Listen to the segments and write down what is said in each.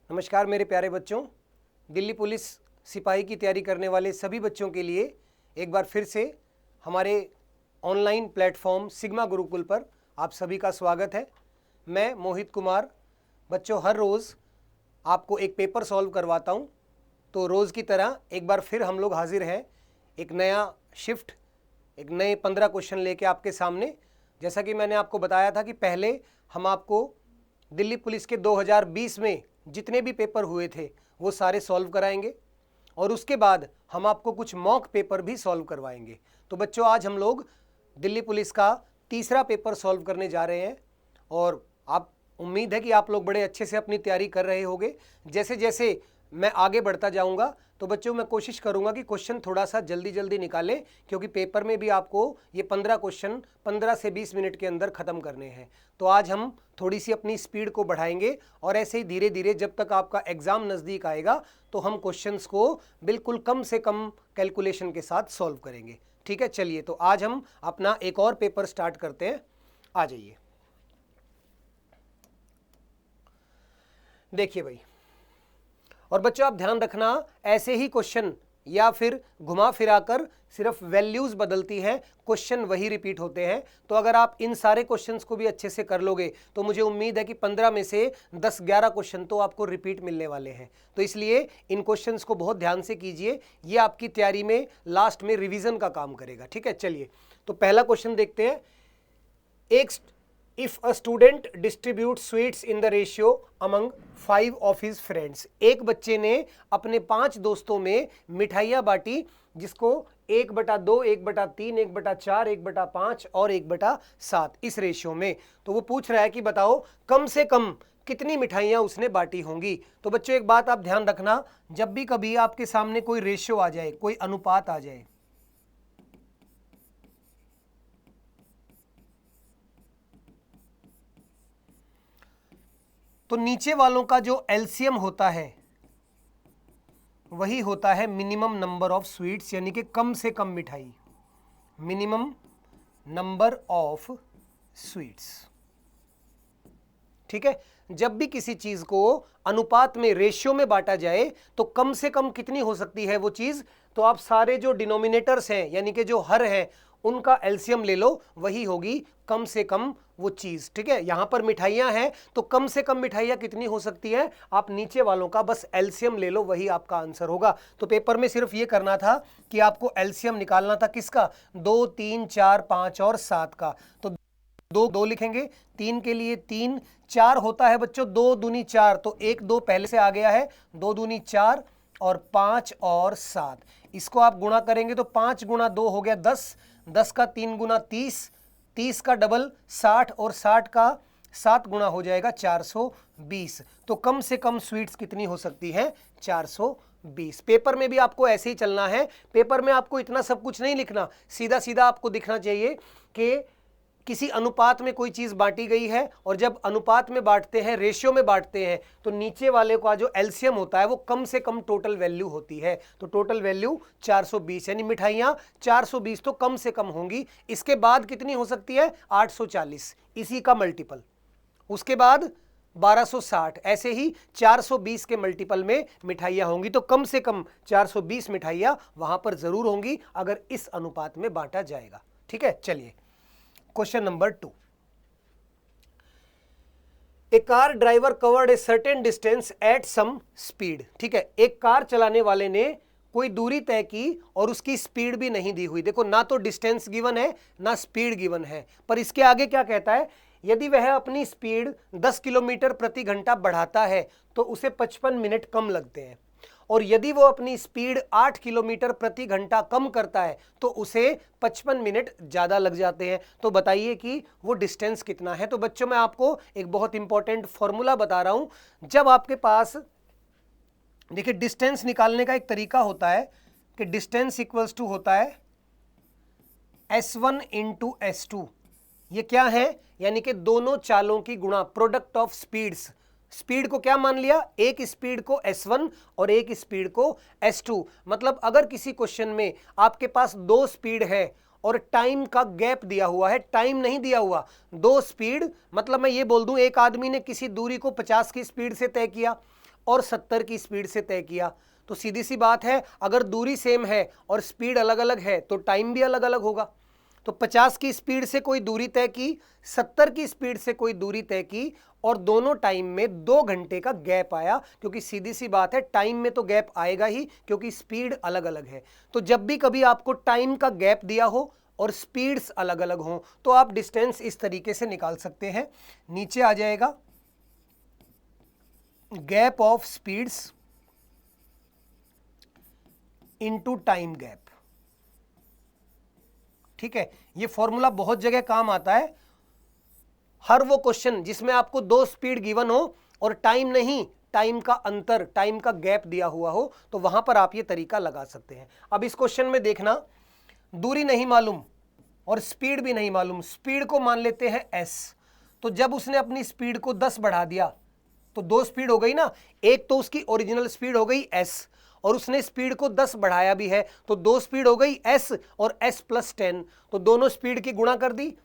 नमस्कार मेरे प्यारे बच्चों। दिल्ली पुलिस सिपाही की तैयारी करने वाले सभी बच्चों के लिए एक बार फिर से हमारे ऑनलाइन प्लेटफॉर्म सिग्मा गुरुकुल पर आप सभी का स्वागत है। मैं मोहित कुमार बच्चों हर रोज़ आपको एक पेपर सॉल्व करवाता हूं। तो रोज़ की तरह एक बार फिर हम लोग हाजिर हैं एक नया शिफ्ट, एक नए 15 क्वेश्चन लेके आपके सामने। जैसा कि मैंने आपको बताया था कि पहले हम आपको दिल्ली पुलिस के 2020 में जितने भी पेपर हुए थे वो सारे सॉल्व कराएंगे और उसके बाद हम आपको कुछ मॉक पेपर भी सॉल्व करवाएंगे। तो बच्चों आज हम लोग दिल्ली पुलिस का तीसरा पेपर सॉल्व करने जा रहे हैं और आप उम्मीद है कि आप लोग बड़े अच्छे से अपनी तैयारी कर रहे होंगे। जैसे जैसे मैं आगे बढ़ता जाऊंगा तो बच्चों मैं कोशिश करूंगा कि क्वेश्चन थोड़ा सा जल्दी जल्दी निकालें, क्योंकि पेपर में भी आपको ये 15 क्वेश्चन 15 से 20 मिनट के अंदर ख़त्म करने हैं। तो आज हम थोड़ी सी अपनी स्पीड को बढ़ाएंगे और ऐसे ही धीरे धीरे जब तक आपका एग्ज़ाम नज़दीक आएगा तो हम क्वेश्चंस को बिल्कुल कम से कम कैलकुलेशन के साथ सॉल्व करेंगे। ठीक है, चलिए तो आज हम अपना एक और पेपर स्टार्ट करते हैं। आ जाइए। देखिए भाई, और बच्चों आप ध्यान रखना, ऐसे ही क्वेश्चन या फिर घुमा फिरा कर सिर्फ वैल्यूज बदलती हैं, क्वेश्चन वही रिपीट होते हैं। तो अगर आप इन सारे क्वेश्चंस को भी अच्छे से कर लोगे तो मुझे उम्मीद है कि 15 में से 10-11 क्वेश्चन तो आपको रिपीट मिलने वाले हैं। तो इसलिए इन क्वेश्चंस को बहुत ध्यान से कीजिए, ये आपकी तैयारी में लास्ट में रिवीजन का काम करेगा। ठीक है, चलिए तो पहला क्वेश्चन देखते हैं। एक if a student distribute sweets in the ratio among 5 of his friends, एक बच्चे ने अपने 5 दोस्तों में मिठाइयाँ बांटी जिसको 1/2, 1/3, 1/4, 1/5 और 1/7 इस रेशियो में। तो वो पूछ रहा है कि बताओ कम से कम कितनी मिठाइयाँ उसने बांटी होंगी। तो बच्चों एक बात आप ध्यान रखना, जब भी कभी आपके सामने कोई रेशियो आ जाए, कोई अनुपात आ जाए, तो नीचे वालों का जो एलसीएम होता है वही होता है मिनिमम नंबर ऑफ स्वीट्स, यानी कि कम से कम मिठाई, मिनिमम नंबर ऑफ स्वीट्स। ठीक है, जब भी किसी चीज को अनुपात में, रेशियो में बांटा जाए तो कम से कम कितनी हो सकती है वो चीज, तो आप सारे जो डिनोमिनेटर्स हैं यानी कि जो हर हैं उनका एलसीएम ले लो, वही होगी कम से कम वो चीज। ठीक है, यहां पर मिठाइयां हैं तो कम से कम मिठाइयां कितनी हो सकती है, आप नीचे वालों का बस एलसीएम ले लो, वही आपका आंसर होगा। तो पेपर में सिर्फ ये करना था कि आपको एलसीएम निकालना था, किसका, 2, 3, 4, 5 और 7 का। तो दो लिखेंगे, 3 के लिए 3, 4 होता है बच्चों 2 दूनी 4, तो 1 2 पहले से आ गया है, 2 दूनी 4 और 5 और 7। इसको आप गुणा करेंगे तो 5 गुणा 2 हो गया 10, 10 का 3 गुना 30, 30 का डबल 60 और 60 का 7 गुणा हो जाएगा 420। तो कम से कम स्वीट्स कितनी हो सकती है, 420। पेपर में भी आपको ऐसे ही चलना है, पेपर में आपको इतना सब कुछ नहीं लिखना, सीधा सीधा आपको दिखना चाहिए कि किसी अनुपात में कोई चीज बांटी गई है, और जब अनुपात में बांटते हैं, रेशियो में बांटते हैं, तो नीचे वाले का जो एलसीएम होता है वो कम से कम टोटल वैल्यू होती है। तो टोटल वैल्यू 420, यानी मिठाइयां 420 तो कम से कम होंगी। इसके बाद कितनी हो सकती है, 840, इसी का मल्टीपल, उसके बाद 1260, ऐसे ही 420 के मल्टीपल में मिठाइयां होंगी। तो कम से कम 420 मिठाइयां वहां पर जरूर होंगी अगर इस अनुपात में बांटा जाएगा। ठीक है, चलिए question number 2। A car driver covered a certain distance at some speed. ठीक है, एक कार चलाने वाले ने कोई दूरी तय की और उसकी स्पीड भी नहीं दी हुई। देखो, ना तो डिस्टेंस गिवन है ना स्पीड गिवन है, पर इसके आगे क्या कहता है, यदि वह अपनी स्पीड 10 किलोमीटर प्रति घंटा बढ़ाता है तो उसे 55 मिनट कम लगते हैं, और यदि वो अपनी स्पीड 8 किलोमीटर प्रति घंटा कम करता है तो उसे 55 मिनट ज़्यादा लग जाते हैं। तो बताइए कि वो डिस्टेंस कितना है। तो बच्चों मैं आपको एक बहुत इंपॉर्टेंट फॉर्मूला बता रहा हूं। जब आपके पास, देखिए, डिस्टेंस निकालने का एक तरीका होता है कि डिस्टेंस इक्वल्स टू होता है S1 इंटू S2। ये क्या है, यानी कि दोनों चालों की गुणा, प्रोडक्ट ऑफ स्पीड्स। स्पीड को क्या मान लिया, एक स्पीड को S1 और एक स्पीड को S2। मतलब अगर किसी क्वेश्चन में आपके पास 2 स्पीड है और टाइम का गैप दिया हुआ है, टाइम नहीं दिया हुआ, 2 स्पीड, मतलब मैं ये बोल दूं एक आदमी ने किसी दूरी को 50 की स्पीड से तय किया और 70 की स्पीड से तय किया, तो सीधी सी बात है अगर दूरी सेम है और स्पीड अलग अलग है तो टाइम भी अलग अलग होगा। तो 50 की स्पीड से कोई दूरी तय की, 70 की स्पीड से कोई दूरी तय की, और दोनों टाइम में 2 घंटे का गैप आया, क्योंकि सीधी सी बात है टाइम में तो गैप आएगा ही क्योंकि स्पीड अलग अलग है। तो जब भी कभी आपको टाइम का गैप दिया हो और स्पीड्स अलग अलग हो तो आप डिस्टेंस इस तरीके से निकाल सकते हैं। नीचे आ जाएगा gap of speeds into time gap. ठीक है, ये फॉर्मूला बहुत जगह काम आता है। हर वो क्वेश्चन जिसमें आपको 2 स्पीड गिवन हो और टाइम नहीं, टाइम का अंतर, टाइम का गैप दिया हुआ हो, तो वहां पर आप ये तरीका लगा सकते हैं। अब इस क्वेश्चन में देखना, दूरी नहीं मालूम और स्पीड भी नहीं मालूम। स्पीड को मान लेते हैं s, तो जब उसने अपनी स्पीड को 10 बढ़ा दिया तो 2 स्पीड हो गई ना। एक तो उसकी ओरिजिनल स्पीड हो गई s और उसने स्पीड को 10 बढ़ाया भी है तो 2 स्पीड हो गई s और s प्लस 10, तो दोनों स्पीड की गुणा कर दी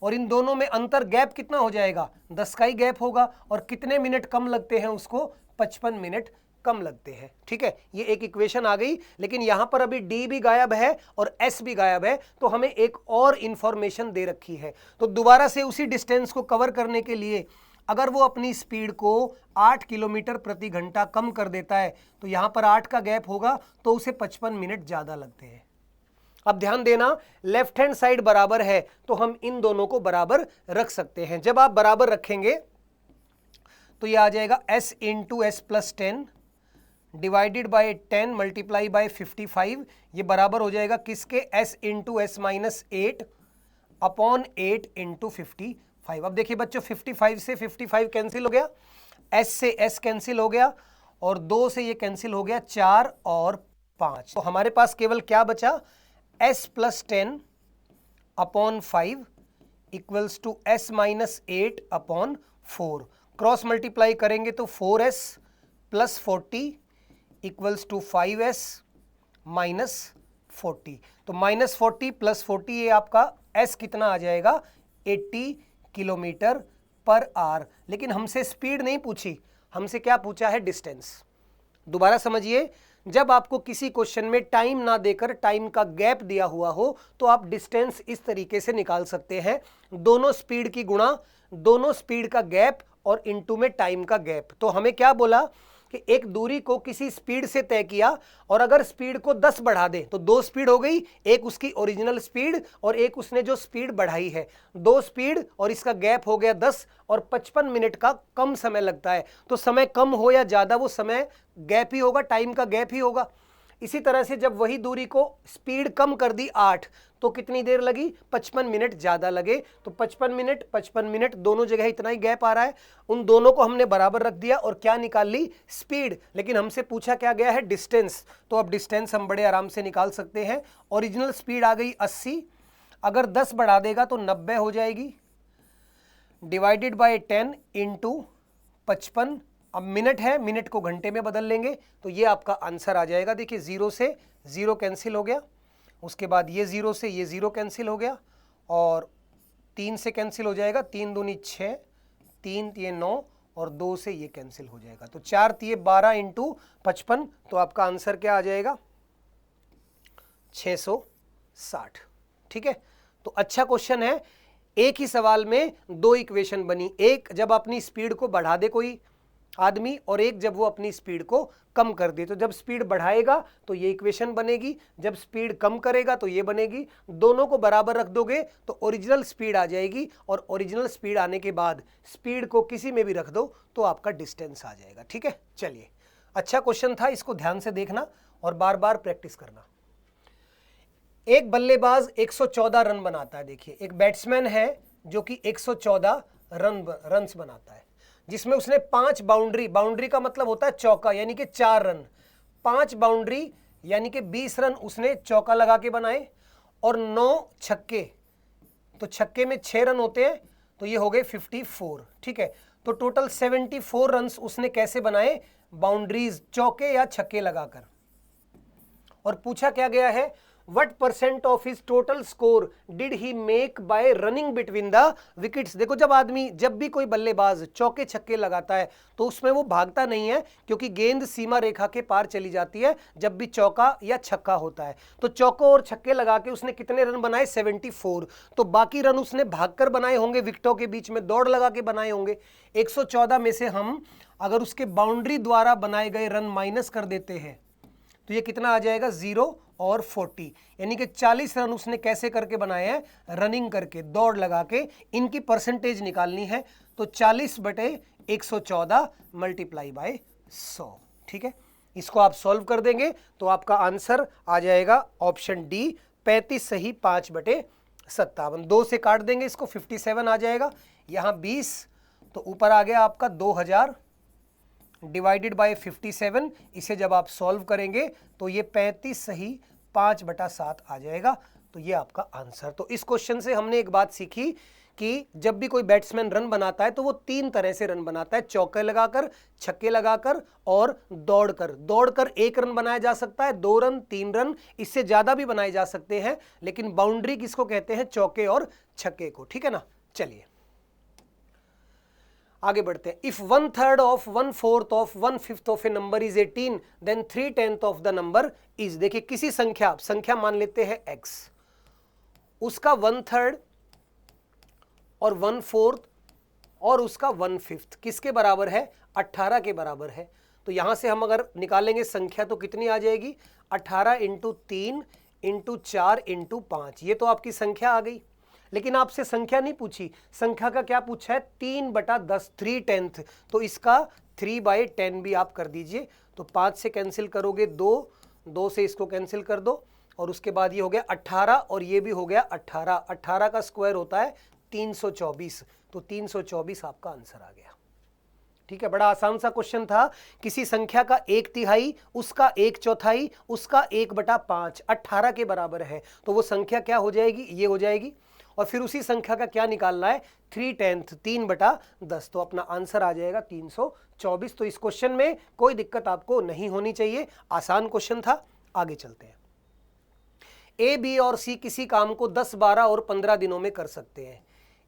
और इन दोनों में अंतर गैप कितना हो जाएगा, 10 का ही गैप होगा। और कितने मिनट कम लगते हैं उसको, 55 मिनट कम लगते हैं। ठीक है, ये एक इक्वेशन आ गई, लेकिन यहां पर अभी d भी गायब है और s भी गायब है, तो हमें एक और इंफॉर्मेशन दे रखी है। तो दोबारा से उसी डिस्टेंस को कवर करने के लिए अगर वो अपनी स्पीड को 8 किलोमीटर प्रति घंटा कम कर देता है तो यहां पर 8 का गैप होगा तो उसे 55 मिनट ज्यादा लगते हैं। अब ध्यान देना, लेफ्ट हैंड साइड बराबर है तो हम इन दोनों को बराबर रख सकते हैं। जब आप बराबर रखेंगे तो ये आ जाएगा s into S plus 10 divided by 10 multiply by 55, ये बराबर हो जाएगा किसके, s into S minus 8 upon 8 into 55। अब देखिए बच्चों, 55 से 55 कैंसिल हो गया, s से s कैंसिल हो गया और 2 से ये कैंसिल हो गया, 4 और 5, तो हमारे पास केवल क्या बचा, s plus 10 upon 5 equals to s minus 8 upon 4। Cross multiply करेंगे तो 4s plus 40 equals to 5s minus 40, तो माइनस 40 प्लस 40 ये आपका s कितना आ जाएगा, 80 किलोमीटर पर आवर। लेकिन हमसे स्पीड नहीं पूछी, हमसे क्या पूछा है, डिस्टेंस। दोबारा समझिए, जब आपको किसी क्वेश्चन में टाइम ना देकर टाइम का गैप दिया हुआ हो तो आप डिस्टेंस इस तरीके से निकाल सकते हैं, दोनों स्पीड की गुणा, दोनों स्पीड का गैप और इनटू में टाइम का गैप। तो हमें क्या बोला कि एक दूरी को किसी स्पीड से तय किया और अगर स्पीड को 10 बढ़ा दे तो 2 स्पीड हो गई, एक उसकी ओरिजिनल स्पीड और एक उसने जो स्पीड बढ़ाई है, 2 स्पीड और इसका गैप हो गया 10 और 55 मिनट का कम समय लगता है। तो समय कम हो या ज़्यादा वो समय गैप ही होगा, टाइम का गैप ही होगा। इसी तरह से जब वही दूरी को स्पीड कम कर दी 8 तो कितनी देर लगी, 55 मिनट ज़्यादा लगे। तो 55 मिनट दोनों जगह इतना ही गैप आ रहा है, उन दोनों को हमने बराबर रख दिया और क्या निकाल ली, स्पीड। लेकिन हमसे पूछा क्या गया है, डिस्टेंस, तो अब डिस्टेंस हम बड़े आराम से निकाल सकते हैं। ओरिजिनल स्पीड आ गई 80, अगर 10 बढ़ा देगा तो 90 हो जाएगी, डिवाइडेड बाय 10 इंटू 55। अब मिनट है, मिनट को घंटे में बदल लेंगे तो ये आपका आंसर आ जाएगा। देखिए 0 से 0 कैंसिल हो गया, उसके बाद ये 0 से ये 0 कैंसिल हो गया और 3 से कैंसिल हो जाएगा, 3 दूनी 6, 3 तिये 9 और 2 से ये कैंसिल हो जाएगा, तो 4 तिये 12 इंटू 55, तो आपका आंसर क्या आ जाएगा, 660। ठीक है, तो अच्छा क्वेश्चन है। एक ही सवाल में 2 इक्वेशन बनी, एक जब अपनी स्पीड को बढ़ा दे कोई आदमी और एक जब वो अपनी स्पीड को कम कर दे। तो जब स्पीड बढ़ाएगा तो ये इक्वेशन बनेगी, जब स्पीड कम करेगा तो ये बनेगी। दोनों को बराबर रख दोगे तो ओरिजिनल स्पीड आ जाएगी और ओरिजिनल स्पीड आने के बाद स्पीड को किसी में भी रख दो तो आपका डिस्टेंस आ जाएगा। ठीक है, चलिए, अच्छा क्वेश्चन था, इसको ध्यान से देखना और बार बार प्रैक्टिस करना। एक बल्लेबाज 114 रन बनाता है। देखिए, एक बैट्समैन है जो कि 114 रन्स बनाता है, जिसमें उसने 5 बाउंड्री का मतलब होता है चौका, यानी कि 4 रन, 5 बाउंड्री यानी कि 20 रन उसने चौका लगा के बनाए और 9 छक्के, तो छक्के में 6 रन होते हैं तो ये हो गए 54। ठीक है, तो टोटल 74 रन उसने कैसे बनाए, बाउंड्रीज, चौके या छक्के लगाकर। और पूछा क्या गया है, what percent of his total score did he make bye running between the wickets. देखो जब भी कोई बल्लेबाज चौके छक्के लगाता है तो उसमें वो भागता नहीं है, क्योंकि गेंद सीमा रेखा के पार चली जाती है जब भी चौका या छक्का होता है। तो चौकों और छक्के लगा के उसने कितने रन बनाए, 74। तो बाकी रन उसने भागकर बनाए होंगे, विकेटों के बीच में दौड़ लगा के बनाए होंगे। 114 में से हम अगर उसके बाउंड्री द्वारा बनाए गए रन माइनस कर देते हैं तो ये कितना आ जाएगा, 0 और 40, यानी कि 40 रन उसने कैसे करके बनाए हैं, रनिंग करके, दौड़ लगा के। इनकी परसेंटेज निकालनी है तो 40/114 मल्टीप्लाई बाय 100। ठीक है, इसको आप सॉल्व कर देंगे तो आपका आंसर आ जाएगा ऑप्शन डी, 35 सही 5/57। 2 से काट देंगे इसको, 57 आ जाएगा। यहाँ 20 तो ऊपर आ गया आपका 2000 डिवाइडेड बाय 57। इसे जब आप सॉल्व करेंगे तो ये 35 सही 5/7 आ जाएगा। तो ये आपका आंसर। तो इस क्वेश्चन से हमने एक बात सीखी कि जब भी कोई बैट्समैन रन बनाता है तो वो 3 तरह से रन बनाता है, चौके लगाकर, छक्के लगाकर और दौड़कर। दौड़कर 1 रन बनाया जा सकता है, 2 रन, 3 रन, इससे ज्यादा भी बनाए जा सकते हैं, लेकिन बाउंड्री किसको कहते हैं, चौके और छक्के को। ठीक है ना, चलिए आगे बढ़ते हैं। If 1/3 of 1/4 of 1/5 of a number is 18 then 3/10 of the number is. देखिए किसी संख्या मान लेते हैं x, उसका 1/3 और 1/4 और उसका 1/5 किसके बराबर है, 18 के बराबर है। तो यहां से हम अगर निकालेंगे संख्या तो कितनी आ जाएगी, 18 × 3 × 4 × 5। ये तो आपकी संख्या आ गई। लेकिन आपसे संख्या नहीं पूछी, संख्या का क्या पूछा है, 3/10, 3/10। तो इसका 3/10 भी आप कर दीजिए। तो 5 से कैंसिल करोगे 2 से इसको कैंसिल कर दो, और उसके बाद ये हो गया 18 और ये भी हो गया 18। 18 का स्क्वायर होता है 324। तो 324 आपका आंसर आ गया। ठीक है, बड़ा आसान सा क्वेश्चन था। किसी संख्या का 1/3, उसका 1/4, उसका 1/5 18 के बराबर है, तो वो संख्या क्या हो जाएगी, ये हो जाएगी। और फिर उसी संख्या का क्या निकालना है, 3/10, 3/10। तो अपना आंसर आ जाएगा 324। तो इस क्वेश्चन में कोई दिक्कत आपको नहीं होनी चाहिए, आसान क्वेश्चन था। आगे चलते हैं। ए, बी और सी किसी काम को 10, 12 और 15 दिनों में कर सकते हैं।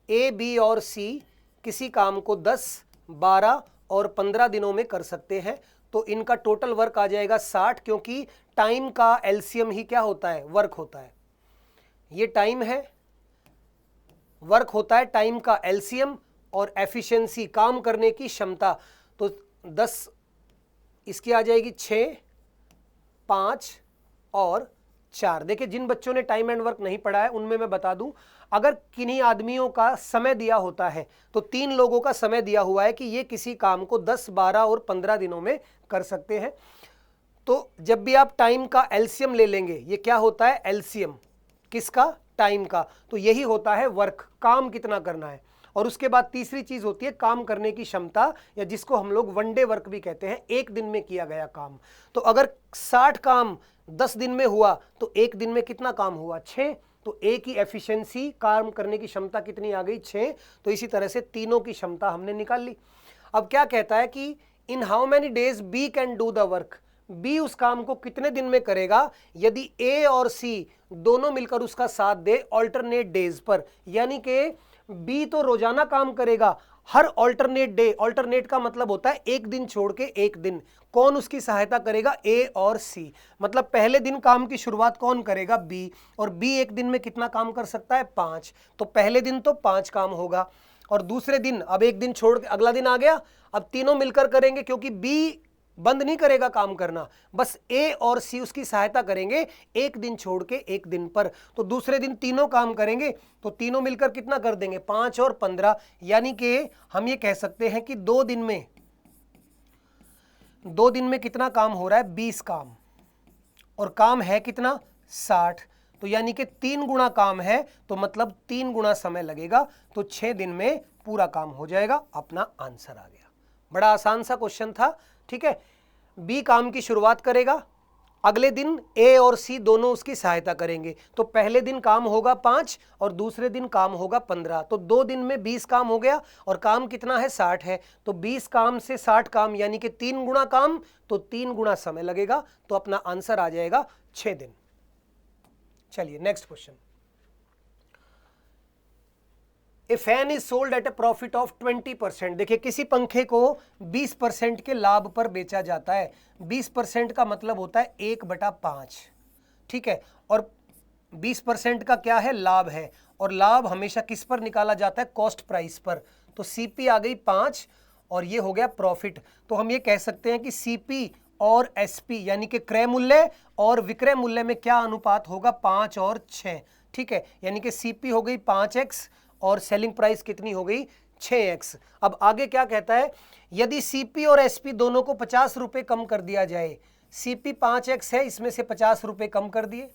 ए, बी और सी किसी काम को 10, 12 और 15 दिनों में कर सकते हैं। तो इनका टोटल वर्क आ जाएगा 60, क्योंकि टाइम का एलसीएम ही क्या होता है, वर्क होता है। ये टाइम है, वर्क होता है टाइम का एलसीएम, और एफिशिएंसी काम करने की क्षमता। तो 10 इसकी आ जाएगी 6, 5 और 4। देखिए जिन बच्चों ने टाइम एंड वर्क नहीं पढ़ा है उनमें मैं बता दूं, अगर किन्हीं आदमियों का समय दिया होता है तो 3 लोगों का समय दिया हुआ है कि ये किसी काम को 10, 12 और 15 दिनों में कर सकते हैं। तो जब भी आप टाइम का एलसीएम ले लेंगे, ये क्या होता है, एलसीएम किसका, टाइम का, तो यही होता है वर्क, काम कितना करना है। और उसके बाद तीसरी चीज होती है काम करने की क्षमता, या जिसको हम लोग वन डे वर्क भी कहते हैं, एक दिन में किया गया काम। तो अगर 60 काम 10 दिन में हुआ तो एक दिन में कितना काम हुआ, 6। तो एक ही एफिशिएंसी, काम करने की क्षमता कितनी आ गई, 6। तो इसी तरह से तीनों की क्षमता हमने निकाल ली। अब क्या कहता है कि in how many days B can do the work, B उस काम को कितने दिन में करेगा यदि ए और सी दोनों मिलकर उसका साथ दे ऑल्टरनेट डेज पर। यानी कि बी तो रोजाना काम करेगा, हर ऑल्टरनेट डे, ऑल्टरनेट का मतलब होता है एक दिन छोड़ के एक दिन। कौन उसकी सहायता करेगा, ए और सी। मतलब पहले दिन काम की शुरुआत कौन करेगा, बी, और बी एक दिन में कितना काम कर सकता है, 5। तो पहले दिन तो 5 काम होगा, और दूसरे दिन अब एक दिन छोड़ के अगला दिन आ गया, अब तीनों मिलकर करेंगे, क्योंकि बी बंद नहीं करेगा काम करना, बस ए और सी उसकी सहायता करेंगे एक दिन छोड़ के एक दिन पर। तो दूसरे दिन तीनों काम करेंगे, तो तीनों मिलकर कितना कर देंगे, 5 और 15। यानी कि हम ये कह सकते हैं कि 2 दिन में कितना काम हो रहा है, 20 काम, और काम है कितना, 60। तो यानी कि 3 गुना काम है, तो मतलब 3 गुना समय लगेगा। तो 6 दिन में पूरा काम हो जाएगा। अपना आंसर आ गया। बड़ा आसान सा क्वेश्चन था। ठीक है, बी काम की शुरुआत करेगा, अगले दिन ए और सी दोनों उसकी सहायता करेंगे। तो पहले दिन काम होगा 5 और दूसरे दिन काम होगा 15। तो 2 दिन में 20 काम हो गया, और काम कितना है, 60 है। तो 20 काम से 60 काम, यानी कि 3 गुना काम, तो 3 गुना समय लगेगा। तो अपना आंसर आ जाएगा 6 दिन। चलिए next question. A fan is sold at A profit of 20%। देखिए किसी पंखे को 20% के लाभ पर बेचा जाता है। 20% का मतलब होता है 1/5, ठीक है, और 20% का क्या है, लाभ है, और लाभ हमेशा किस पर निकाला जाता है, कॉस्ट प्राइस पर। तो सीपी आ गई 5 और ये हो गया प्रॉफिट। तो हम ये कह सकते हैं कि सीपी और एसपी यानी कि क्रय मूल्य और विक्रय मूल्य में क्या अनुपात होगा, 5 और 6, ठीक है, यानी कि सीपी हो गई 5x और सेलिंग प्राइस कितनी हो गई, 6x। अब आगे क्या कहता है, यदि सीपी और एसपी दोनों को 50 रुपए कम कर दिया जाए, सीपी 5x है, इसमें से 50 रुपए कम कर दिए,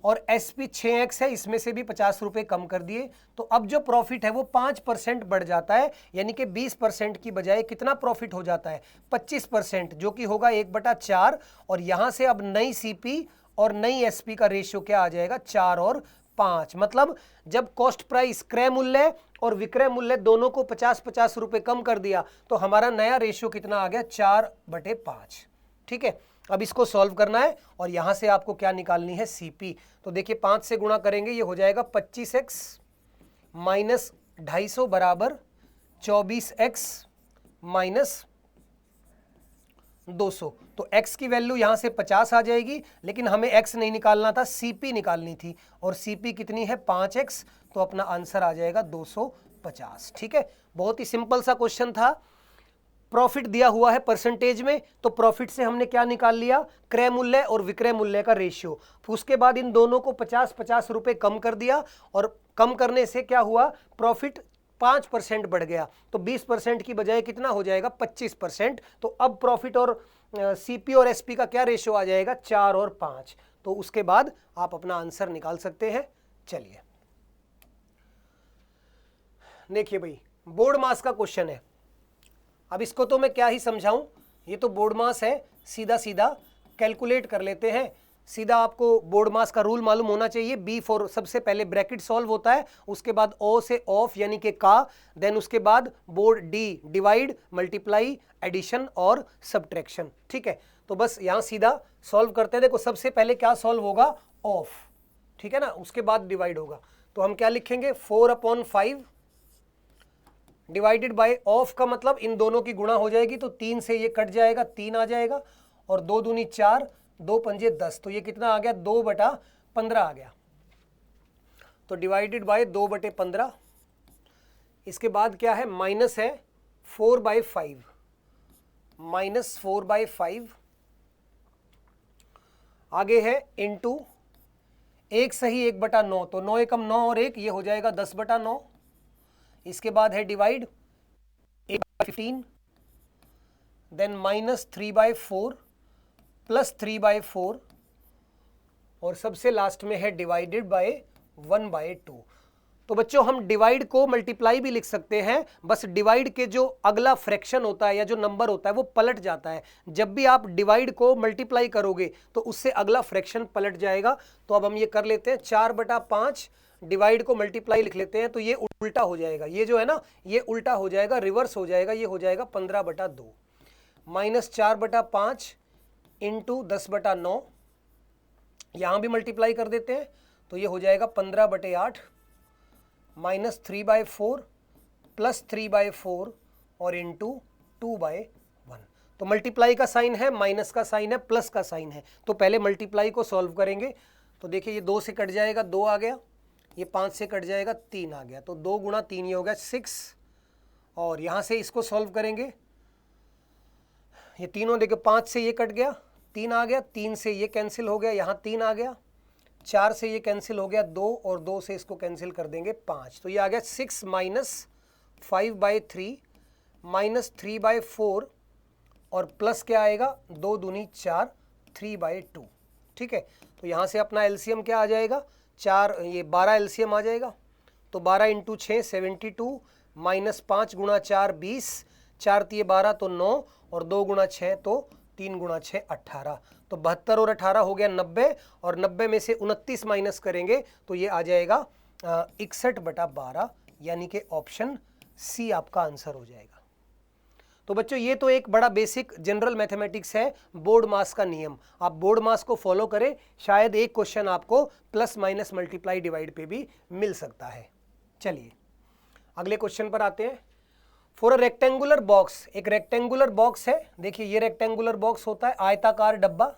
और एसपी 6x है, इसमें से भी 50 रुपए कम कर दिए, तो अब जो प्रॉफिट है वो 5% बढ़ जाता है, यानी कि 20% की बजाय कितना प्रॉफिट हो जाता है, 25%, जो कि होगा 1/4। और यहां से अब नई सीपी और नई एसपी का रेशियो क्या आ जाएगा, 4 और 5। मतलब जब कॉस्ट प्राइस क्रय मूल्य और विक्रय मूल्य दोनों को 50-50 रुपए कम कर दिया, तो हमारा नया रेशियो कितना आ गया, 4/5, ठीक है। अब इसको सॉल्व करना है और यहां से आपको क्या निकालनी है, सीपी। तो देखिए 5 से गुणा करेंगे, ये हो जाएगा 25x माइनस 250 बराबर 24x माइनस 200। तो x की वैल्यू यहां से 50 आ जाएगी, लेकिन हमें x नहीं निकालना था, सीपी निकालनी थी, और सीपी कितनी है, 5x। तो अपना आंसर आ जाएगा 250, ठीक है। बहुत ही सिंपल सा क्वेश्चन था। प्रॉफिट दिया हुआ है परसेंटेज में, तो प्रॉफिट से हमने क्या निकाल लिया, क्रय मूल्य और विक्रय मूल्य का रेशियो। उसके बाद इन दोनों को 50-50 रुपए कम कर दिया, और कम करने से क्या हुआ, प्रॉफिट 5% बढ़ गया। तो 20% की बजाय कितना हो जाएगा, 25%। तो अब प्रॉफिट और सीपी और एसपी का क्या रेशियो आ जाएगा, 4 और 5। तो उसके बाद आप अपना आंसर निकाल सकते हैं। चलिए देखिए भाई, बोर्ड मास का क्वेश्चन है। अब इसको तो मैं क्या ही समझाऊं, ये तो बोर्ड मास है, सीधा सीधा कैलकुलेट कर लेते हैं। सीधा आपको बोर्ड मास का रूल मालूम होना चाहिए। बी फॉर सबसे पहले ब्रैकेट सॉल्व होता है, उसके बाद ओ से ऑफ यानी कि का, देन उसके बाद board D divide, multiply, addition और सब्ट्रैक्शन, ठीक है। तो बस यहां सीधा सॉल्व करते हैं। देखो सबसे पहले क्या सॉल्व होगा, ऑफ, ठीक है ना, उसके बाद डिवाइड होगा। तो हम क्या लिखेंगे, 4/5 डिवाइडेड बाय ऑफ का मतलब इन दोनों की गुणा हो जाएगी, तो 3 से ये कट जाएगा, 3 आ जाएगा, और 2 दूनी 4, 2 पंजे 10, तो ये कितना आ गया, 2/15 आ गया। तो डिवाइडेड बाय 2/15। इसके बाद क्या है, माइनस है 4/5, माइनस 4/5, आगे है इनटू 1 सही 1/9, तो 9 एकम 9 और 1, ये हो जाएगा 10/9। इसके बाद है डिवाइड 1/15, देन माइनस 3/4 प्लस 3/4, और सबसे लास्ट में है डिवाइडेड बाय 1/2। तो बच्चों हम डिवाइड को मल्टीप्लाई भी लिख सकते हैं, बस डिवाइड के जो अगला फ्रैक्शन होता है या जो नंबर होता है वो पलट जाता है। जब भी आप डिवाइड को मल्टीप्लाई करोगे तो उससे अगला फ्रैक्शन पलट जाएगा। तो अब हम ये कर लेते हैं, 4/5 डिवाइड को मल्टीप्लाई लिख लेते हैं, तो ये उल्टा हो जाएगा, ये जो है ना ये उल्टा हो जाएगा, रिवर्स हो जाएगा, ये हो जाएगा 15/2 माइनस 4/5 इंटू 10/9, यहां भी मल्टीप्लाई कर देते हैं, तो ये हो जाएगा 15/8 माइनस 3/4 प्लस 3/4 और इंटू 2/1। तो मल्टीप्लाई का साइन है, माइनस का साइन है, प्लस का साइन है। तो पहले मल्टीप्लाई को सॉल्व करेंगे। तो देखिए ये 2 से कट जाएगा, 2 आ गया, ये 5 से कट जाएगा, 3 आ गया, तो 2 गुणा 3 ये हो गया 6। और यहाँ से इसको सॉल्व करेंगे, ये तीनों देखो 5 से ये कट गया, 3 आ गया, 3 से ये कैंसिल हो गया, यहाँ 3 आ गया, 4 से ये कैंसिल हो गया 2, और 2 से इसको कैंसिल कर देंगे 5। तो ये आ गया 6 माइनस 5/3 माइनस 3/4, और प्लस क्या आएगा, 2 दूनी 4, 3/2, ठीक है। तो यहाँ से अपना एलसीएम क्या आ जाएगा, 4, ये 12 एलसीएम आ जाएगा। तो 12 इंटू 6 72, माइनस 5 गुणा 4 20, 4 तिये 12 तो 9, और 2 गुणा 6 तो 3 गुणा 6 18। तो 72 और 18 हो गया 90, और 90 में से 29 माइनस करेंगे तो ये आ जाएगा 61/12, यानी कि ऑप्शन सी आपका आंसर हो जाएगा। तो बच्चों ये तो एक बड़ा बेसिक जनरल मैथमेटिक्स है, बोर्ड मास का नियम। आप बोर्ड मास को फॉलो करें, शायद एक क्वेश्चन आपको प्लस माइनस मल्टीप्लाई डिवाइड पे भी मिल सकता है। चलिए अगले क्वेश्चन पर आते हैं। फॉर अ रेक्टेंगुलर बॉक्स, एक रेक्टेंगुलर बॉक्स है, देखिए ये रेक्टेंगुलर बॉक्स होता है आयताकार डब्बा,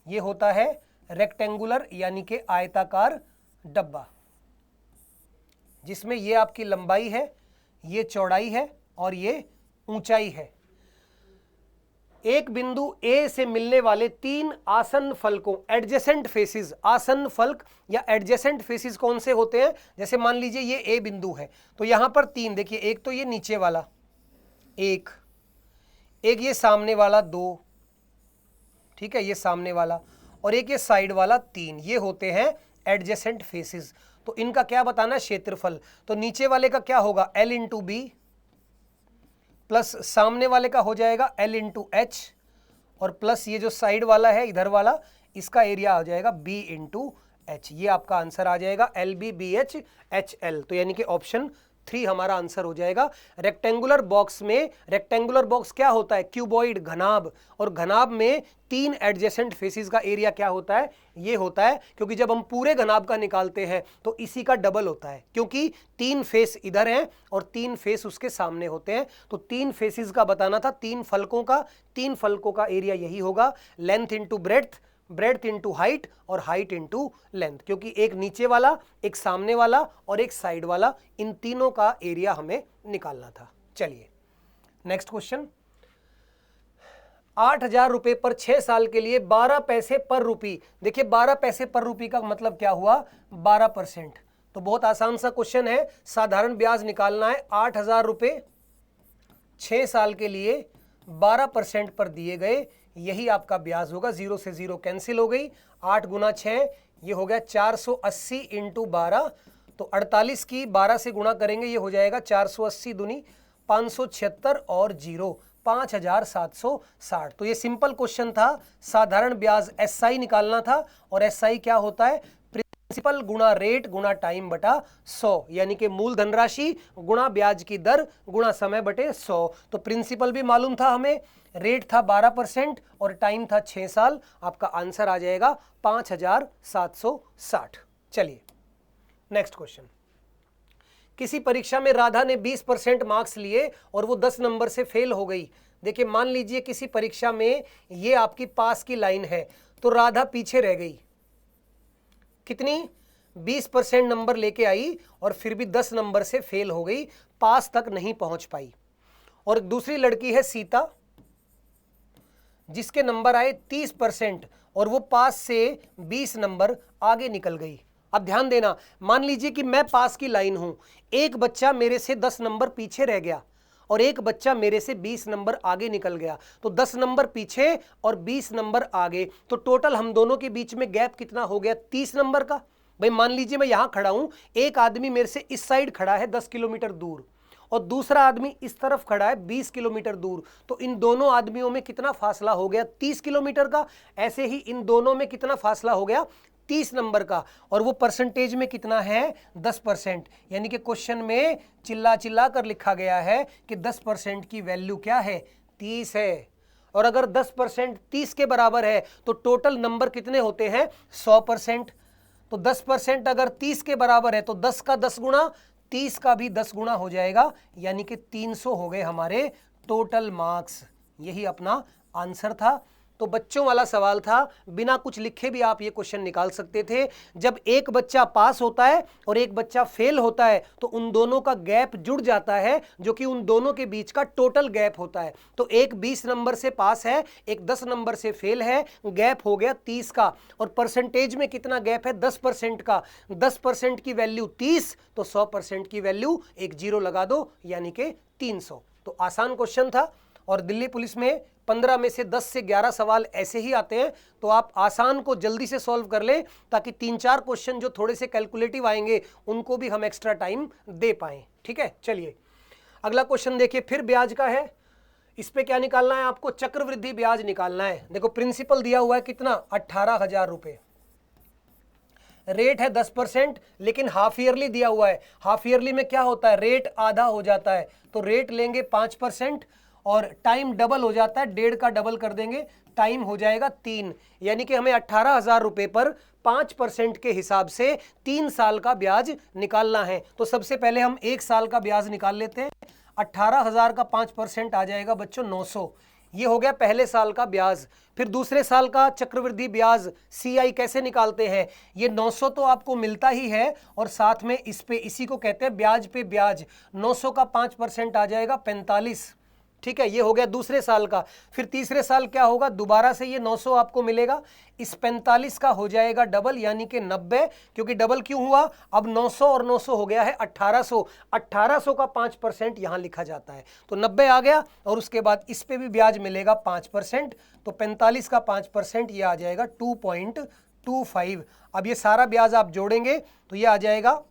ये होता है रेक्टेंगुलर यानी कि आयताकार डब्बा, जिसमें ये आपकी लंबाई है, ये चौड़ाई है और ये ऊंचाई है। एक बिंदु ए से मिलने वाले तीन आसन्न फलकों, एडजेसेंट फेसिस, आसन्न फलक या एडजेसेंट फेसिस कौन से होते हैं? जैसे मान लीजिए ये ए बिंदु है, तो यहां पर तीन, देखिए एक तो ये नीचे वाला, एक ये सामने वाला, दो, ठीक है, ये सामने वाला, और एक ये साइड वाला, तीन, ये होते हैं एडजेसेंट फेसिस। तो इनका क्या बताना, क्षेत्रफल। तो नीचे वाले का क्या होगा, L इंटू बी, प्लस सामने वाले का हो जाएगा L इंटू एच, और प्लस ये जो साइड वाला है इधर वाला, इसका एरिया आ जाएगा B इंटू एच। ये आपका आंसर आ जाएगा LB BH HL। तो यानी कि ऑप्शन 3 हमारा आंसर हो जाएगा। रेक्टेंगुलर बॉक्स में, रेक्टेंगुलर बॉक्स क्या होता है, क्यूबॉइड, घनाभ, और घनाभ में तीन एडजेसेंट फेसिस का एरिया क्या होता है, ये होता है, क्योंकि जब हम पूरे घनाभ का निकालते हैं तो इसी का डबल होता है, क्योंकि तीन फेस इधर हैं और तीन फेस उसके सामने होते हैं। तो तीन फेसिस का बताना था, तीन फलकों का एरिया यही होगा, length into breadth, breadth into height और हाइट इंटू लेंथ, क्योंकि एक नीचे वाला, एक सामने वाला और एक साइड वाला, इन तीनों का एरिया हमें निकालना था। चलिए नेक्स्ट क्वेश्चन। 8,000 रुपए पर 6 साल के लिए 12 पैसे पर रुपी। देखिए 12 पैसे पर रुपी का मतलब क्या हुआ, 12%। तो बहुत आसान सा क्वेश्चन है, साधारण ब्याज निकालना है। 8,000 रुपए 6 साल के लिए 12% पर दिए गए, यही आपका ब्याज होगा। 0 से 0 कैंसिल हो गई, 8 गुना 6 ये हो गया 480 इंटू 12। तो 48 की 12 से गुणा करेंगे, ये हो जाएगा 480 दूनी 576 और 0 5,760। तो ये सिंपल क्वेश्चन था, साधारण ब्याज SI निकालना था, और SI क्या होता है, प्रिंसिपल गुणा रेट गुणा टाइम बटा 100, यानी कि मूल धनराशि गुणा ब्याज की दर गुणा समय बटे 100। तो प्रिंसिपल भी मालूम था हमें, रेट था 12% और टाइम था 6 साल। आपका आंसर आ जाएगा 5,760। चलिए नेक्स्ट क्वेश्चन। किसी परीक्षा में राधा ने 20% मार्क्स लिए और वो 10 नंबर से फेल हो गई। देखिए मान लीजिए किसी परीक्षा में ये आपकी पास की लाइन है, तो राधा पीछे रह गई, कितनी, 20% नंबर लेके आई और फिर भी 10 नंबर से फेल हो गई, पास तक नहीं पहुंच पाई। और दूसरी लड़की है सीता, जिसके नंबर आए 30% और वो पास से 20 नंबर आगे निकल गई। अब ध्यान देना, मान लीजिए कि मैं पास की लाइन हूं, एक बच्चा मेरे से 10 नंबर पीछे रह गया और एक बच्चा मेरे से 20 नंबर आगे निकल गया। तो 10 नंबर पीछे और 20 नंबर आगे, तो टोटल हम दोनों के बीच में गैप कितना हो गया, 30 नंबर का। भाई मान लीजिए मैं यहां खड़ा हूं, एक आदमी मेरे से इस साइड खड़ा है 10 किलोमीटर दूर और दूसरा आदमी इस तरफ खड़ा है 20 किलोमीटर दूर। तो इन दोनों आदमियों में कितना फासला हो गया, 30 किलोमीटर का। ऐसे ही इन दोनों में कितना फासला हो गया, 30 नंबर का। और वो परसेंटेज में कितना है, 10%। यानी कि क्वेश्चन में चिल्ला चिल्ला कर लिखा गया है कि 10% की वैल्यू क्या है, 30 है। और अगर 10% 30 के बराबर है तो टोटल नंबर कितने होते हैं, 100%। तो 10% अगर 30 के बराबर है तो 10 का 10 गुना, 30 का भी 10 गुना हो जाएगा, यानी कि 300 हो गए हमारे टोटल मार्क्स। यही अपना आंसर था। तो बच्चों वाला सवाल था, बिना कुछ लिखे भी आप ये क्वेश्चन निकाल सकते थे। जब एक बच्चा पास होता है और एक बच्चा फेल होता है तो उन दोनों का गैप जुड़ जाता है, जो कि उन दोनों के बीच का टोटल गैप होता है। तो एक 20 नंबर से पास है, एक 10 नंबर से फेल है, गैप हो गया 30 का। और परसेंटेज में कितना गैप है, 10% का। 10% की वैल्यू 30, तो 100% की वैल्यू एक जीरो लगा दो, यानी कि 300। तो आसान क्वेश्चन था। और दिल्ली पुलिस में 15 में से 10 से 11 सवाल ऐसे ही आते हैं, तो आप आसान को जल्दी से सॉल्व कर लें, ताकि 3-4 क्वेश्चन जो थोड़े से कैलकुलेटिव आएंगे उनको भी हम एक्स्ट्रा टाइम दे पाएं। ठीक है, चलिए अगला क्वेश्चन देखिए, फिर ब्याज का है। इस पे क्या निकालना है आपको, चक्रवृद्धि ब्याज निकालना है। देखो प्रिंसिपल दिया हुआ है कितना, 18,000 रुपए, रेट है 10%, लेकिन हाफ ईयरली दिया हुआ है। हाफ ईयरली में क्या होता है, रेट आधा हो जाता है, तो रेट लेंगे 5% और टाइम डबल हो जाता है, 1.5 का डबल कर देंगे, टाइम हो जाएगा 3, यानी कि हमें 18,000 रुपए पर 5% के हिसाब से 3 साल का ब्याज निकालना है। तो सबसे पहले हम 1 साल का ब्याज निकाल लेते हैं। 18,000 का 5% आ जाएगा बच्चों 900, ये हो गया पहले साल का ब्याज। फिर दूसरे साल का चक्रवृद्धि ब्याज CI कैसे निकालते हैं, ये 900 तो आपको मिलता ही है और साथ में इस पे, इसी को कहते हैं ब्याज पे ब्याज। 900 का 5% आ जाएगा 45, ठीक है, ये हो गया दूसरे साल का। फिर तीसरे साल क्या होगा, दोबारा से ये 900 आपको मिलेगा, इस 45 का हो जाएगा डबल यानी कि 90, क्योंकि डबल क्यों हुआ, अब 900 और 900 हो गया है 1800, 1800 का 5% यहां लिखा जाता है, तो 90 आ गया। और उसके बाद इस पे भी ब्याज मिलेगा 5%, तो 45 का 5% ये आ जाएगा 2.25। अब ये सारा ब्याज आप जोड़ेंगे तो ये आ जाएगा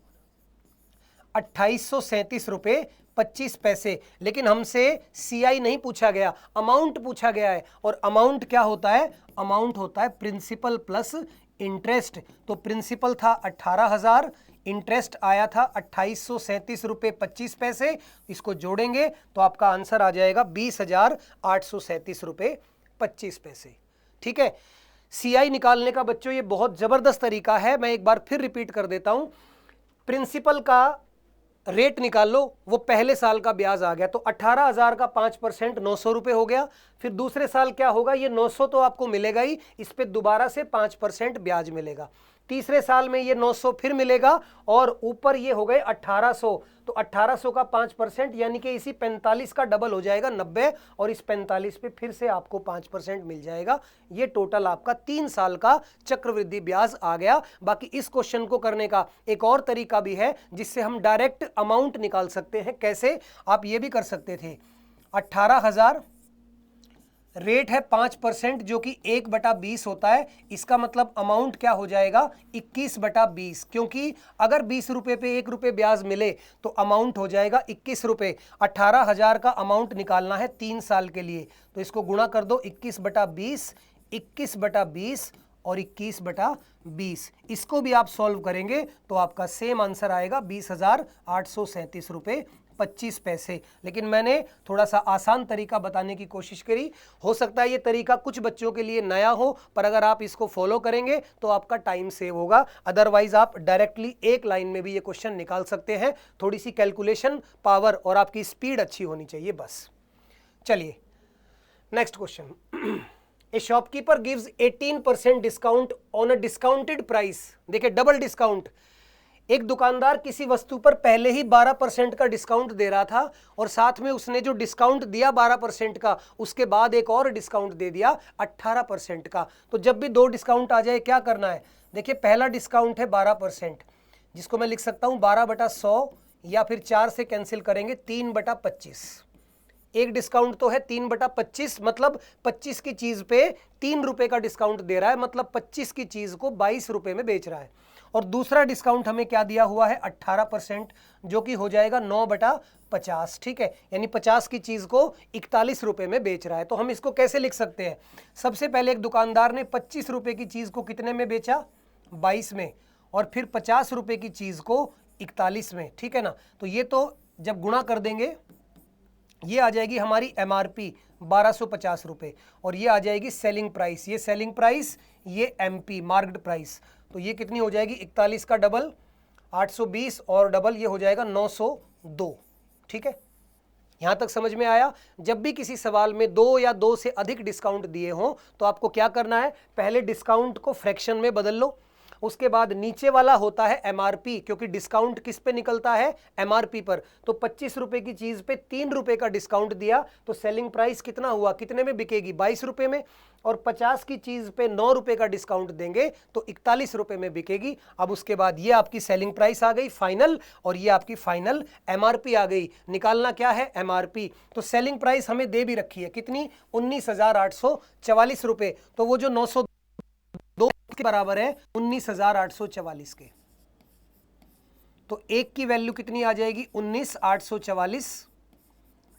2837 रुपये 25 पैसे। लेकिन हमसे CI नहीं पूछा गया, अमाउंट पूछा गया है, और अमाउंट क्या होता है, अमाउंट होता है प्रिंसिपल प्लस इंटरेस्ट। तो प्रिंसिपल था 18,000, इंटरेस्ट आया था 2837 रुपये 25 पैसे, इसको जोड़ेंगे तो आपका आंसर आ जाएगा 20,837 रुपये 25 पैसे। ठीक है, CI निकालने का बच्चों ये बहुत जबरदस्त तरीका है, मैं एक बार फिर रिपीट कर देता हूं। प्रिंसिपल का रेट निकाल लो, वो पहले साल का ब्याज आ गया, तो 18,000 का 5% 900 रुपये हो गया। फिर दूसरे साल क्या होगा, ये 900 तो आपको मिलेगा ही, इस पे दोबारा से 5% ब्याज मिलेगा। तीसरे साल में ये 900 फिर मिलेगा और ऊपर ये हो गए 1800, तो 1800 का 5% यानी कि इसी 45 का डबल हो जाएगा 90, और इस 45 पे फिर से आपको 5% मिल जाएगा। ये टोटल आपका 3 साल का चक्रवृद्धि ब्याज आ गया। बाकी इस क्वेश्चन को करने का एक और तरीका भी है जिससे हम डायरेक्ट अमाउंट निकाल सकते हैं। कैसे, आप ये भी कर सकते थे, 18,000 रेट है 5% जो कि 1/20 होता है, इसका मतलब अमाउंट क्या हो जाएगा 21/20, क्योंकि अगर 20 रुपए पे 1 रुपये ब्याज मिले तो अमाउंट हो जाएगा 21 रुपये। 18,000 का अमाउंट निकालना है 3 साल के लिए, तो इसको गुणा कर दो 21/20, 21/20 और 21/20, इसको भी आप सॉल्व करेंगे तो आपका सेम आंसर आएगा 20,837 रुपये 25 पैसे। लेकिन मैंने थोड़ा सा आसान तरीका बताने की कोशिश करी, हो सकता है ये तरीका कुछ बच्चों के लिए नया हो, पर अगर आप इसको फॉलो करेंगे तो आपका टाइम सेव होगा। अदरवाइज आप डायरेक्टली एक लाइन में भी ये क्वेश्चन निकाल सकते हैं, थोड़ी सी कैलकुलेशन पावर और आपकी स्पीड अच्छी होनी चाहिए बस। चलिए next question. A shopkeeper gives 18% discount on a discounted price. देखिए डबल डिस्काउंट, एक दुकानदार किसी वस्तु पर पहले ही 12% का डिस्काउंट दे रहा था और साथ में उसने जो डिस्काउंट दिया 12% का, उसके बाद एक और डिस्काउंट दे दिया 18% का। तो जब भी 2 डिस्काउंट आ जाए क्या करना है, देखिए पहला डिस्काउंट है 12%, जिसको मैं लिख सकता हूं 12/100, या फिर 4 से कैंसिल करेंगे 3/25। एक डिस्काउंट तो है 3/25, मतलब 25 की चीज पे 3 रुपए का डिस्काउंट दे रहा है, मतलब 25 की चीज को 22 रुपए में बेच रहा है। और दूसरा डिस्काउंट हमें क्या दिया हुआ है 18%, जो कि हो जाएगा 9/50। ठीक है, यानी 50 की चीज को 41 रुपए में बेच रहा है। तो हम इसको कैसे लिख सकते हैं, सबसे पहले एक दुकानदार ने 25 रुपए की चीज को कितने में बेचा, 22 में, और फिर 50 रुपए की चीज को 41 में। ठीक है ना, तो ये तो जब गुणा कर देंगे ये आ जाएगी हमारी MRP 1250 रुपये, और ये आ जाएगी सेलिंग प्राइस, ये सेलिंग प्राइस, ये MP मार्केट प्राइस। तो ये कितनी हो जाएगी 41 का डबल 820 और डबल ये हो जाएगा 902। ठीक है, यहां तक समझ में आया। जब भी किसी सवाल में 2 या 2 से अधिक डिस्काउंट दिए हों तो आपको क्या करना है, पहले डिस्काउंट को फ्रैक्शन में बदल लो, उसके बाद नीचे वाला होता है MRP, क्योंकि डिस्काउंट किस पे निकलता है, MRP पर। तो 25 रुपए की चीज पे 3 रुपए का डिस्काउंट दिया तो सेलिंग प्राइस कितना हुआ, कितने में बिकेगी 22 रुपए में, और 50 की चीज पे 9 रुपए का डिस्काउंट देंगे तो 41 रुपए में बिकेगी। अब उसके बाद ये आपकी सेलिंग प्राइस आ गई फाइनल, और ये आपकी फाइनल MRP आ गई। निकालना क्या है MRP, तो सेलिंग प्राइस हमें दे भी रखी है कितनी 19,844 रुपए, तो वो जो 902 के बराबर है 19,844 के, तो एक की वैल्यू कितनी आ जाएगी 19,844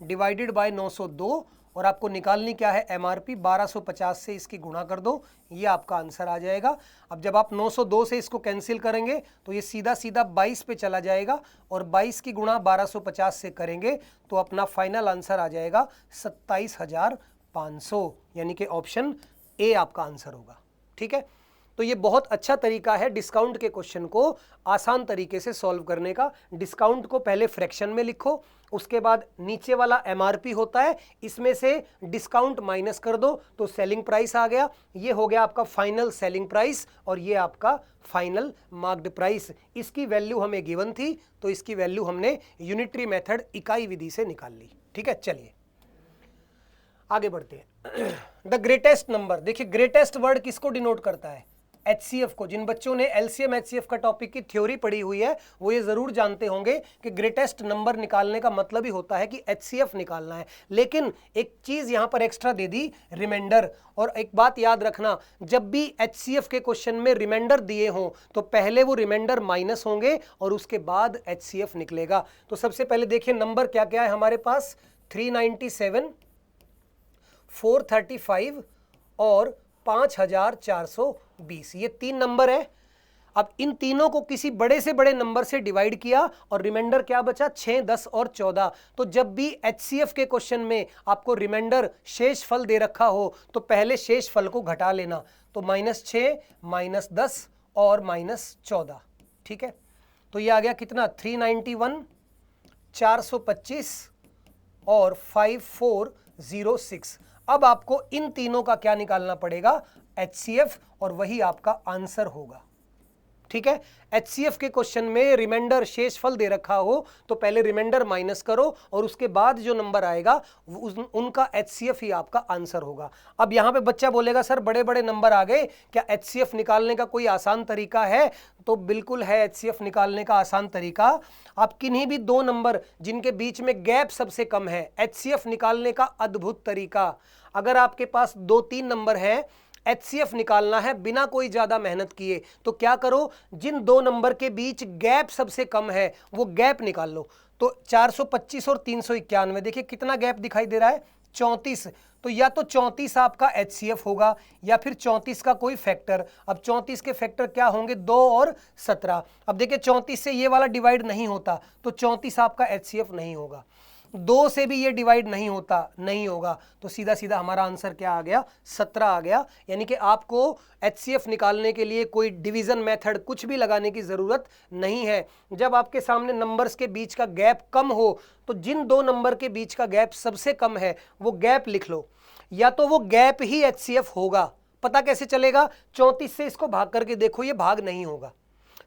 डिवाइडेड बाय 902, और आपको निकालनी क्या है एमआरपी, 1250 से इसकी गुणा कर दो, ये आपका आंसर आ जाएगा। अब जब आप 902 से इसको कैंसिल करेंगे तो ये सीधा सीधा 22 पे चला जाएगा और 22 की गुणा 1250 से करेंगे तो अपना फाइनल आंसर आ जाएगा 27,500, यानी कि ऑप्शन ए आपका आंसर होगा। ठीक है, तो ये बहुत अच्छा तरीका है डिस्काउंट के क्वेश्चन को आसान तरीके से सॉल्व करने का। डिस्काउंट को पहले फ्रैक्शन में लिखो, उसके बाद नीचे वाला एमआरपी होता है, इसमें से डिस्काउंट माइनस कर दो तो सेलिंग प्राइस आ गया। ये हो गया आपका फाइनल सेलिंग प्राइस और ये आपका फाइनल मार्क्ड प्राइस। इसकी वैल्यू हमें गिवन थी तो इसकी वैल्यू हमने यूनिटरी मेथड इकाई विधि से निकाल ली। ठीक है, चलिए आगे बढ़ते हैं। द ग्रेटेस्ट नंबर, देखिए ग्रेटेस्ट वर्ड किसको डिनोट करता है, HCF को। जिन बच्चों ने LCM HCF का टॉपिक की थ्योरी पढ़ी हुई है वो ये जरूर जानते होंगे कि ग्रेटेस्ट नंबर निकालने का मतलब ही होता है कि HCF निकालना है। लेकिन एक चीज यहां पर एक्स्ट्रा दे दी, रिमाइंडर। और एक बात याद रखना, जब भी HCF के क्वेश्चन में रिमाइंडर दिए हों तो पहले वो रिमाइंडर माइनस होंगे और उसके बाद HCF निकलेगा। तो सबसे पहले देखिए नंबर क्या क्या है हमारे पास, 397, 435 और 5420, ये 3 नंबर है। अब इन तीनों को किसी बड़े से बड़े नंबर से डिवाइड किया और रिमाइंडर क्या बचा, 6, 10 और 14। तो जब भी HCF के क्वेश्चन में आपको रिमाइंडर शेष फल दे रखा हो तो पहले शेष फल को घटा लेना, तो -6, -10 और -14। ठीक है, तो ये आ गया कितना, 391, 425 और 5406। अब आपको इन तीनों का क्या निकालना पड़ेगा, HCF, और वही आपका आंसर होगा। ठीक है, HCF के क्वेश्चन में रिमाइंडर शेषफल दे रखा हो तो पहले रिमाइंडर माइनस करो और उसके बाद जो नंबर आएगा उनका HCF ही आपका आंसर होगा। अब यहां पे बच्चा बोलेगा सर बड़े बड़े नंबर आ गए, क्या HCF निकालने का कोई आसान तरीका है? तो बिल्कुल है HCF निकालने का आसान तरीका। आप किन्हीं भी 2 नंबर जिनके बीच में गैप सबसे कम है, HCF निकालने का अद्भुत तरीका। अगर आपके पास 2-3 नंबर हैं, HCF निकालना है बिना कोई ज्यादा मेहनत किए, तो क्या करो, जिन 2 नंबर के बीच गैप सबसे कम है वो गैप निकाल लो। तो 425 और 391, देखिए कितना गैप दिखाई दे रहा है, 34। तो या तो 34 आपका HCF होगा या फिर 34 का कोई फैक्टर। अब 34 के फैक्टर क्या होंगे, 2 और 17। अब देखिए 34 से ये वाला डिवाइड नहीं होता तो 34 आपका HCF नहीं होगा। 2 से भी ये डिवाइड नहीं होता, नहीं होगा, तो सीधा सीधा हमारा आंसर क्या आ गया, 17 आ गया। यानी कि आपको HCF निकालने के लिए कोई डिवीजन मेथड कुछ भी लगाने की जरूरत नहीं है। जब आपके सामने नंबर्स के बीच का गैप कम हो तो जिन 2 नंबर के बीच का गैप सबसे कम है वो गैप लिख लो, या तो वो गैप ही HCF होगा। पता कैसे चलेगा, 34 से इसको भाग करके देखो, ये भाग नहीं होगा।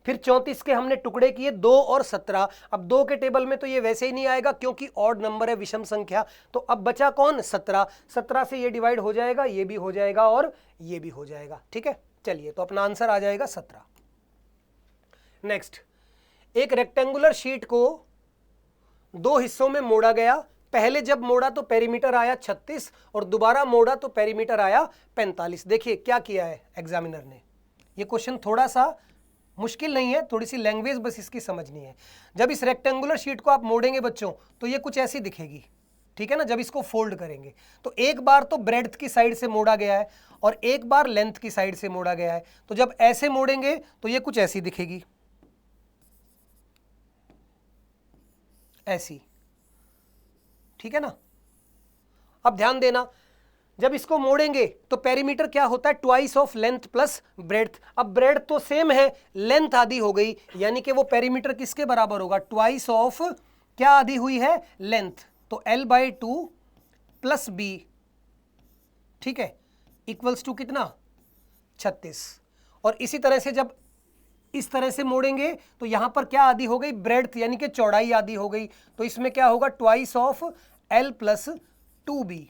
फिर 34 के हमने टुकड़े किए 2 और 17। अब 2 के टेबल में तो ये वैसे ही नहीं आएगा क्योंकि ऑड नंबर है, विषम संख्या। तो अब बचा कौन, 17। 17 से ये डिवाइड हो जाएगा, ये भी हो जाएगा और ये भी हो जाएगा। ठीक है, चलिए तो अपना आंसर आ जाएगा 17। नेक्स्ट, एक रेक्टेंगुलर शीट को 2 हिस्सों में मोड़ा गया। पहले जब मोड़ा तो पेरीमीटर आया 36 और दोबारा मोड़ा तो पेरीमीटर आया 45। देखिए क्या किया है एग्जामिनर ने, ये क्वेश्चन थोड़ा सा मुश्किल नहीं है, थोड़ी सी लैंग्वेज बस इसकी समझनी है। जब इस रेक्टेंगुलर शीट को आप मोड़ेंगे बच्चों तो ये कुछ ऐसी दिखेगी। ठीक है ना, जब इसको फोल्ड करेंगे तो एक बार तो ब्रेड्थ की साइड से मोड़ा गया है और एक बार लेंथ की साइड से मोड़ा गया है। तो जब ऐसे मोड़ेंगे तो ये कुछ ऐसी दिखेगी, ऐसी। ठीक है ना, अब ध्यान देना, जब इसको मोड़ेंगे तो पेरीमीटर क्या होता है, twice of length plus breadth. अब ब्रेड्थ तो सेम है, लेंथ आधी हो गई, यानी कि वो पेरीमीटर किसके बराबर होगा, ट्वाइस ऑफ क्या आधी हुई है, लेंथ। तो L/2 प्लस B, ठीक है, इक्वल्स टू कितना, 36। और इसी तरह से जब इस तरह से मोड़ेंगे तो यहां पर क्या आधी हो गई, ब्रेड्थ, यानी कि चौड़ाई आधी हो गई। तो इसमें क्या होगा, ट्वाइस ऑफ L + 2B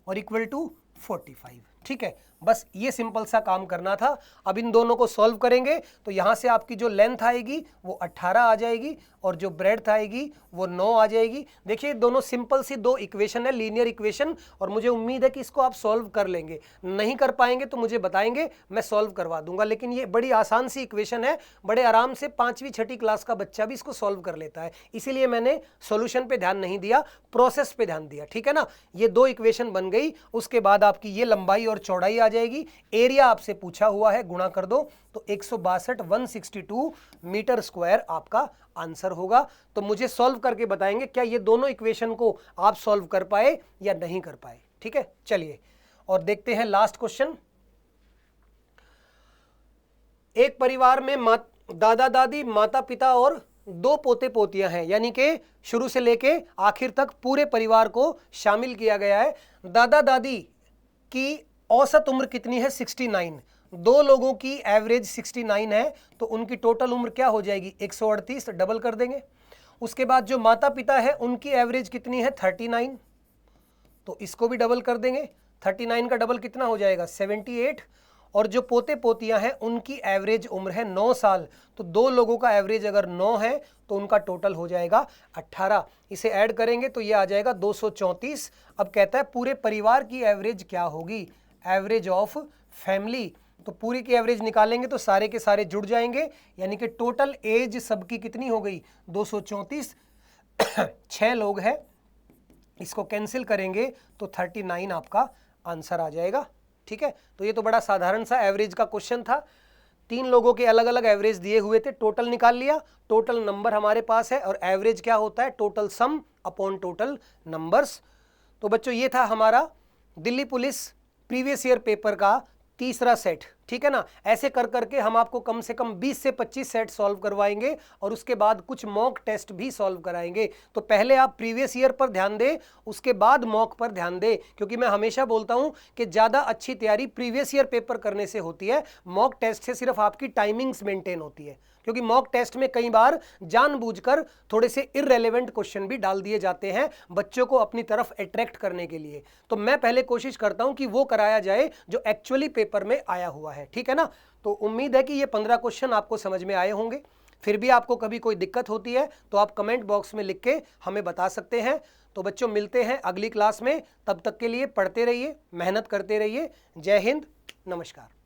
और इक्वल टू 45। ठीक है, बस ये सिंपल सा काम करना था। अब इन दोनों को सॉल्व करेंगे तो यहां से आपकी जो लेंथ आएगी वो 18 आ जाएगी और जो ब्रेड्थ आएगी वो 9 आ जाएगी। देखिए दोनों सिंपल सी दो इक्वेशन है, लीनियर इक्वेशन, और मुझे उम्मीद है कि इसको आप सॉल्व कर लेंगे। नहीं कर पाएंगे तो मुझे बताएंगे, मैं सॉल्व करवा दूंगा। लेकिन ये बड़ी आसान सी इक्वेशन है, बड़े आराम से 5वीं 6ठी क्लास का बच्चा भी इसको सॉल्व कर लेता है। इसीलिए मैंने सॉल्यूशन पे ध्यान नहीं दिया, प्रोसेस पे ध्यान दिया, ठीक है ना। ये दो इक्वेशन बन गई, उसके बाद आपकी ये लंबाई और चौड़ाई आ जाएगी। एरिया आपसे पूछा हुआ है, गुणा कर दो तो 162 मीटर स्क्वायर आपका आंसर होगा। तो मुझे सॉल्व करके बताएंगे क्या ये दोनों इक्वेशन को आप सॉल्व कर पाए या नहीं कर पाए। ठीक है, चलिए और देखते हैं लास्ट क्वेश्चन। एक परिवार में दादा दादी, माता पिता और 2 पोते पोतियां हैं, यानी कि शुरू से लेके आखिर तक पूरे परिवार को शामिल किया गया है। दादा दादी की औसत उम्र कितनी है? 69। 2 लोगों की एवरेज 69 है, तो उनकी टोटल उम्र क्या हो जाएगी? 138, डबल कर देंगे। उसके बाद जो माता पिता है उनकी एवरेज कितनी है? 39, तो इसको भी डबल कर देंगे। 39 का डबल कितना हो जाएगा? 78। और जो पोते पोतियां हैं उनकी एवरेज उम्र है 9 साल, तो 2 लोगों का एवरेज अगर 9 है तो उनका टोटल हो जाएगा 18। इसे ऐड करेंगे तो ये आ जाएगा 234। अब कहता है पूरे परिवार की एवरेज क्या होगी? Average of family. तो पूरी की एवरेज निकालेंगे तो सारे के सारे जुड़ जाएंगे, यानी कि टोटल एज सबकी कितनी हो गई? 234। 6 लोग हैं, इसको कैंसिल करेंगे तो 39 आपका आंसर आ जाएगा। ठीक है, तो ये तो बड़ा साधारण सा एवरेज का क्वेश्चन था। 3 लोगों के अलग अलग एवरेज दिए हुए थे, टोटल निकाल लिया, टोटल नंबर हमारे पास है, और एवरेज क्या होता है? Total sum upon total numbers. तो बच्चों ये था हमारा Delhi police previous year paper का तीसरा सेट। ठीक है ना, ऐसे कर करके हम आपको कम से कम 20 से 25 सेट सॉल्व करवाएंगे और उसके बाद कुछ मॉक टेस्ट भी सॉल्व कराएंगे। तो पहले आप प्रीवियस ईयर पर ध्यान दें, उसके बाद मॉक पर ध्यान दें, क्योंकि मैं हमेशा बोलता हूं कि ज़्यादा अच्छी तैयारी प्रीवियस ईयर पेपर करने से होती है, मॉक टेस्ट से सिर्फ आपकी टाइमिंग्स मेंटेन होती है। क्योंकि मॉक टेस्ट में कई बार जानबूझकर थोड़े से इररेलेवेंट क्वेश्चन भी डाल दिए जाते हैं बच्चों को अपनी तरफ अट्रैक्ट करने के लिए। तो मैं पहले कोशिश करता हूं कि वो कराया जाए जो एक्चुअली पेपर में आया हुआ है। ठीक है ना, तो उम्मीद है कि ये 15 क्वेश्चन आपको समझ में आए होंगे। फिर भी आपको कभी कोई दिक्कत होती है तो आप कमेंट बॉक्स में लिख के हमें बता सकते हैं। तो बच्चों मिलते हैं अगली क्लास में, तब तक के लिए पढ़ते रहिए, मेहनत करते रहिए। जय हिंद, नमस्कार।